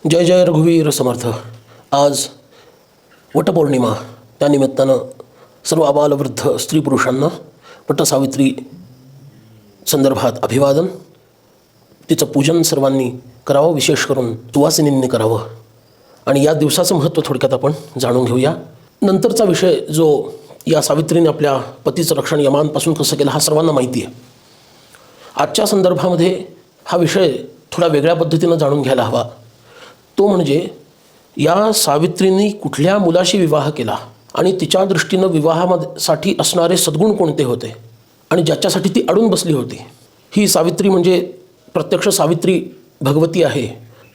जय जय रघुवीर समर्थ. आज वटपौर्णिमा, त्यानिमित्तानं सर्व आबालवृद्ध स्त्री पुरुषांना वटसावित्री संदर्भात अभिवादन. तिचं पूजन सर्वांनी करावं, विशेष करून सुवासिनींनी करावं. आणि या दिवसाचं महत्त्व थोडक्यात आपण जाणून घेऊया. नंतरचा विषय जो या सावित्रीने आपल्या पतीचं रक्षण यमांपासून कसं केलं हा सर्वांना माहिती आहे. आजच्या संदर्भामध्ये हा विषय थोडा वेगळ्या पद्धतीनं जाणून घ्यायला हवा. तो म्हणजे या सावित्रींनी कुठल्या मुलाशी विवाह केला आणि तिच्या दृष्टीनं विवाहासाठी असणारे सद्गुण कोणते होते आणि ज्याच्यासाठी ती अडून बसली होती. ही सावित्री म्हणजे प्रत्यक्ष सावित्री भगवती आहे,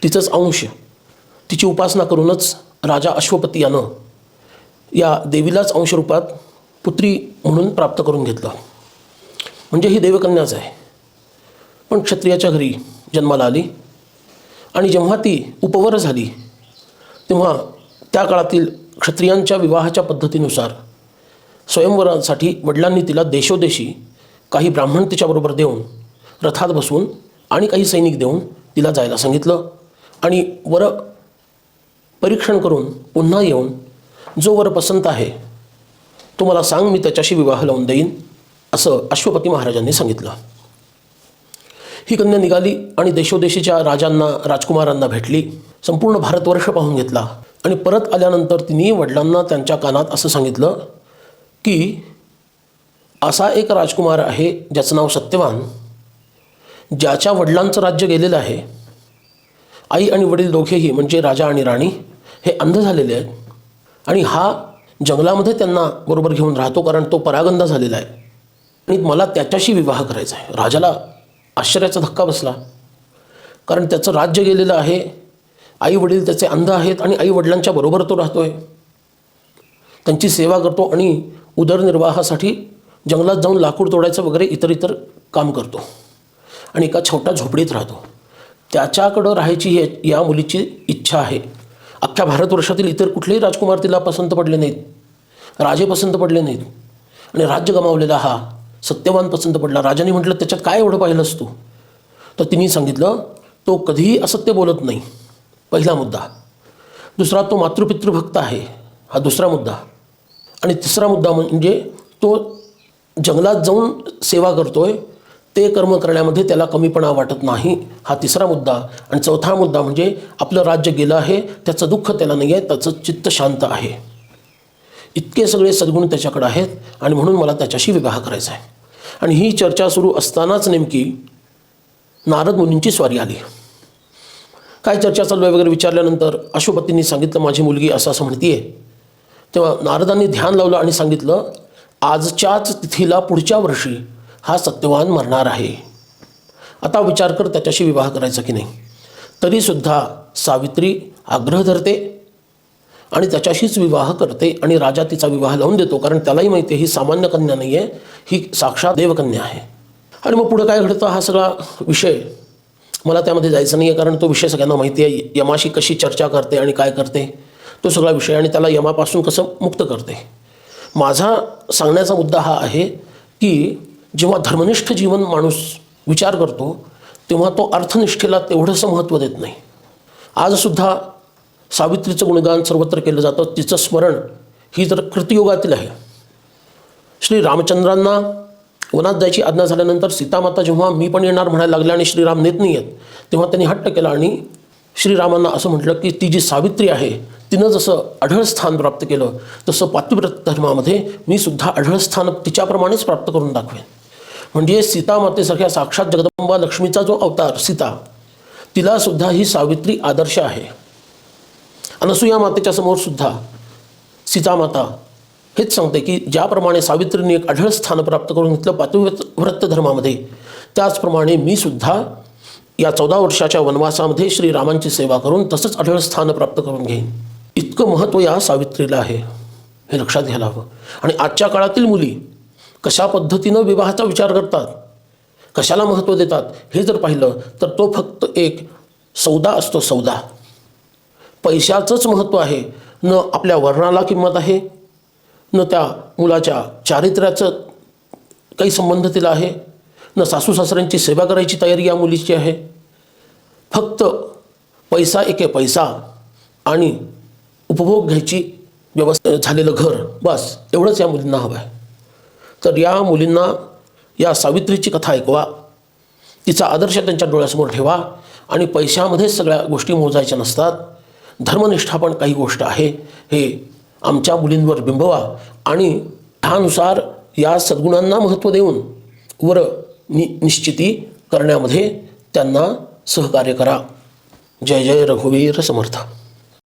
तिचंच अंश. तिची उपासना करूनच राजा अश्वपती यानं या देवीलाच अंशरूपात पुत्री म्हणून प्राप्त करून घेतलं. म्हणजे ही देवकन्याच आहे, पण क्षत्रियाच्या घरी जन्माला आली. आणि जेव्हा ती उपवर झाली तेव्हा त्या काळातील क्षत्रियांच्या विवाहाच्या पद्धतीनुसार स्वयंवरासाठी वडिलांनी तिला देशोदेशी काही ब्राह्मण तिच्याबरोबर देऊन रथात बसवून आणि काही सैनिक देऊन तिला जायला सांगितलं. आणि वर परीक्षण करून पुन्हा येऊन जो वर पसंत आहे तो मला सांग, मी त्याच्याशी विवाह लावून देईन, असं अश्वपती महाराजांनी सांगितलं. ही कन्या निघाली आणि देशोदेशीच्या राजांना, राजकुमारांना भेटली. संपूर्ण भारतवर्ष पाहून घेतला आणि परत आल्यानंतर तिने वडिलांना त्यांच्या कानात असं सांगितलं की असा एक राजकुमार आहे ज्याचं नाव सत्यवान, ज्याच्या वडिलांचं राज्य गेलेलं आहे. आई आणि वडील दोघेही म्हणजे राजा आणि राणी हे अंध झालेले आहेत आणि हा जंगलामध्ये त्यांना बरोबर घेऊन राहतो, कारण तो परागंदा झालेला आहे आणि मला त्याच्याशी विवाह करायचा आहे. राजाला आश्चर्याचा धक्का बसला, कारण त्याचं राज्य गेलेलं आहे, आई वडील त्याचे अंध आहेत आणि आई वडिलांच्या बरोबर तो राहतो आहे, त्यांची सेवा करतो आणि उदरनिर्वाहासाठी जंगलात जाऊन लाकूड तोडायचं वगैरे इतर काम करतो आणि एका छोट्या झोपडीत राहतो. त्याच्याकडं राहायची ही या मुलीची इच्छा आहे. अख्ख्या भारतवर्षातील इतर कुठलेही राजकुमार तिला पसंत पडले नाहीत, राजे पसंत पडले नाहीत आणि राज्य गमावलेला हा सत्यवान पसंत पडला. राजाने म्हटलं त्याच्यात काय एवढं पाहिलंस तू? तर तिने सांगितलं तो कधीही असत्य बोलत नाही, पहिला मुद्दा. दुसरा, तो मातृपितृभक्त आहे, हा दुसरा मुद्दा. आणि तिसरा मुद्दा म्हणजे तो जंगलात जाऊन सेवा करतोय, ते कर्म करण्यामध्ये त्याला कमीपणा वाटत नाही, हा तिसरा मुद्दा. आणि चौथा मुद्दा म्हणजे आपलं राज्य गेलं आहे, त्याचं दुःख त्याला नाही आहे, त्याचं चित्त शांत आहे. इतके सगळे सद्गुण त्याच्याकडे आहेत आणि म्हणून मला त्याच्याशी विवाह करायचा आहे. आणि ही चर्चा सुरू असतानाच नेमकी नारद मुनींची स्वारी आली. काय चर्चा चालू आहे वगैरे विचारल्यानंतर अश्वपतींनी सांगितलं माझी मुलगी असं असं म्हणतीये. तेव्हा नारदांनी ध्यान लावलं आणि सांगितलं आजच्याच तिथीला पुढच्या वर्षी हा सत्यवान मरणार आहे. आता विचार कर त्याच्याशी विवाह करायचा की नाही. तरीसुद्धा सावित्री आग्रह धरते आणि त्याच्याशीच विवाह करते आणि राजा तिचा विवाह लावून देतो, कारण त्यालाही माहिती आहे ही सामान्य कन्या नाही आहे, ही साक्षात देवकन्या आहे. आणि मग पुढे काय घडतं हा सगळा विषय मला त्यामध्ये जायचं नाही आहे, कारण तो विषय सगळ्यांना माहिती आहे. यमाशी कशी चर्चा करते आणि काय करते तो सगळा विषय, आणि त्याला यमापासून कसं मुक्त करते. माझा सांगण्याचा मुद्दा हा आहे की जेव्हा धर्मनिष्ठ जीवन माणूस विचार करतो तेव्हा तो अर्थनिष्ठेला तेवढंसं महत्त्व देत नाही. आजसुद्धा सावित्रीचं गुणगान सर्वत्र केलं जातं. तिचं स्मरण ही तर कृतयुगातील आहे. श्री रामचंद्रांना वनात जायची आज्ञा झाल्यानंतर सीतामाता जेव्हा मी पण येणार म्हणायला लागल्या आणि श्रीराम नेत नाही आहेत, तेव्हा त्यांनी हट्ट केला आणि श्रीरामांना असं म्हटलं की ती जी सावित्री आहे तिनं जसं अढळ स्थान प्राप्त केलं तसं पातिव्रत धर्मामध्ये मी सुद्धा अढळ स्थान तिच्याप्रमाणेच प्राप्त करून दाखवेन. म्हणजे सीतामातेसारख्या साक्षात जगदंबा लक्ष्मीचा जो अवतार सीता, तिलासुद्धा ही सावित्री आदर्श आहे. अनसूया मातेच्या समोर सुद्धा सीतामाता हेच सांगते की ज्याप्रमाणे सावित्रीने एक अढळ स्थान प्राप्त करून घेतलं पातिव्रत धर्मामध्ये, त्याचप्रमाणे मी सुद्धा या 14 वर्षाच्या वनवासामध्ये श्रीरामांची सेवा करून तसंच अढळ स्थान प्राप्त करून घेईन. इतकं महत्त्व या सावित्रीला आहे, हे लक्षात घ्यायला हवं. आणि आजच्या काळातील मुली कशा पद्धतीनं विवाहाचा विचार करतात, कशाला महत्त्व देतात हे जर पाहिलं तर तो फक्त एक सौदा असतो, सौदा. पैशाचंच महत्त्व आहे, न आपल्या वर्णाला किंमत आहे, न त्या मुलाच्या चारित्र्याचं काही संबंध तिला आहे, न सासू सासऱ्यांची सेवा करायची तयारी या मुलीची आहे. फक्त पैसा एके पैसा आणि उपभोग घ्यायची व्यवस्था झालेलं घर, बस एवढंच या मुलींना हवं आहे. तर या मुलींना या सावित्रीची कथा ऐकवा, तिचा आदर्श त्यांच्या डोळ्यासमोर ठेवा आणि पैशामध्येच सगळ्या गोष्टी मोजायच्या नसतात. धर्मनिष्ठा पण काही गोष्ट आहे, हे आमच्या मुलींवर बिंबवा आणि त्यानुसार या सद्गुणांना महत्त्व देऊन वर निश्चिती करण्यामध्ये त्यांना सहकार्य करा. जय जय रघुवीर समर्थ.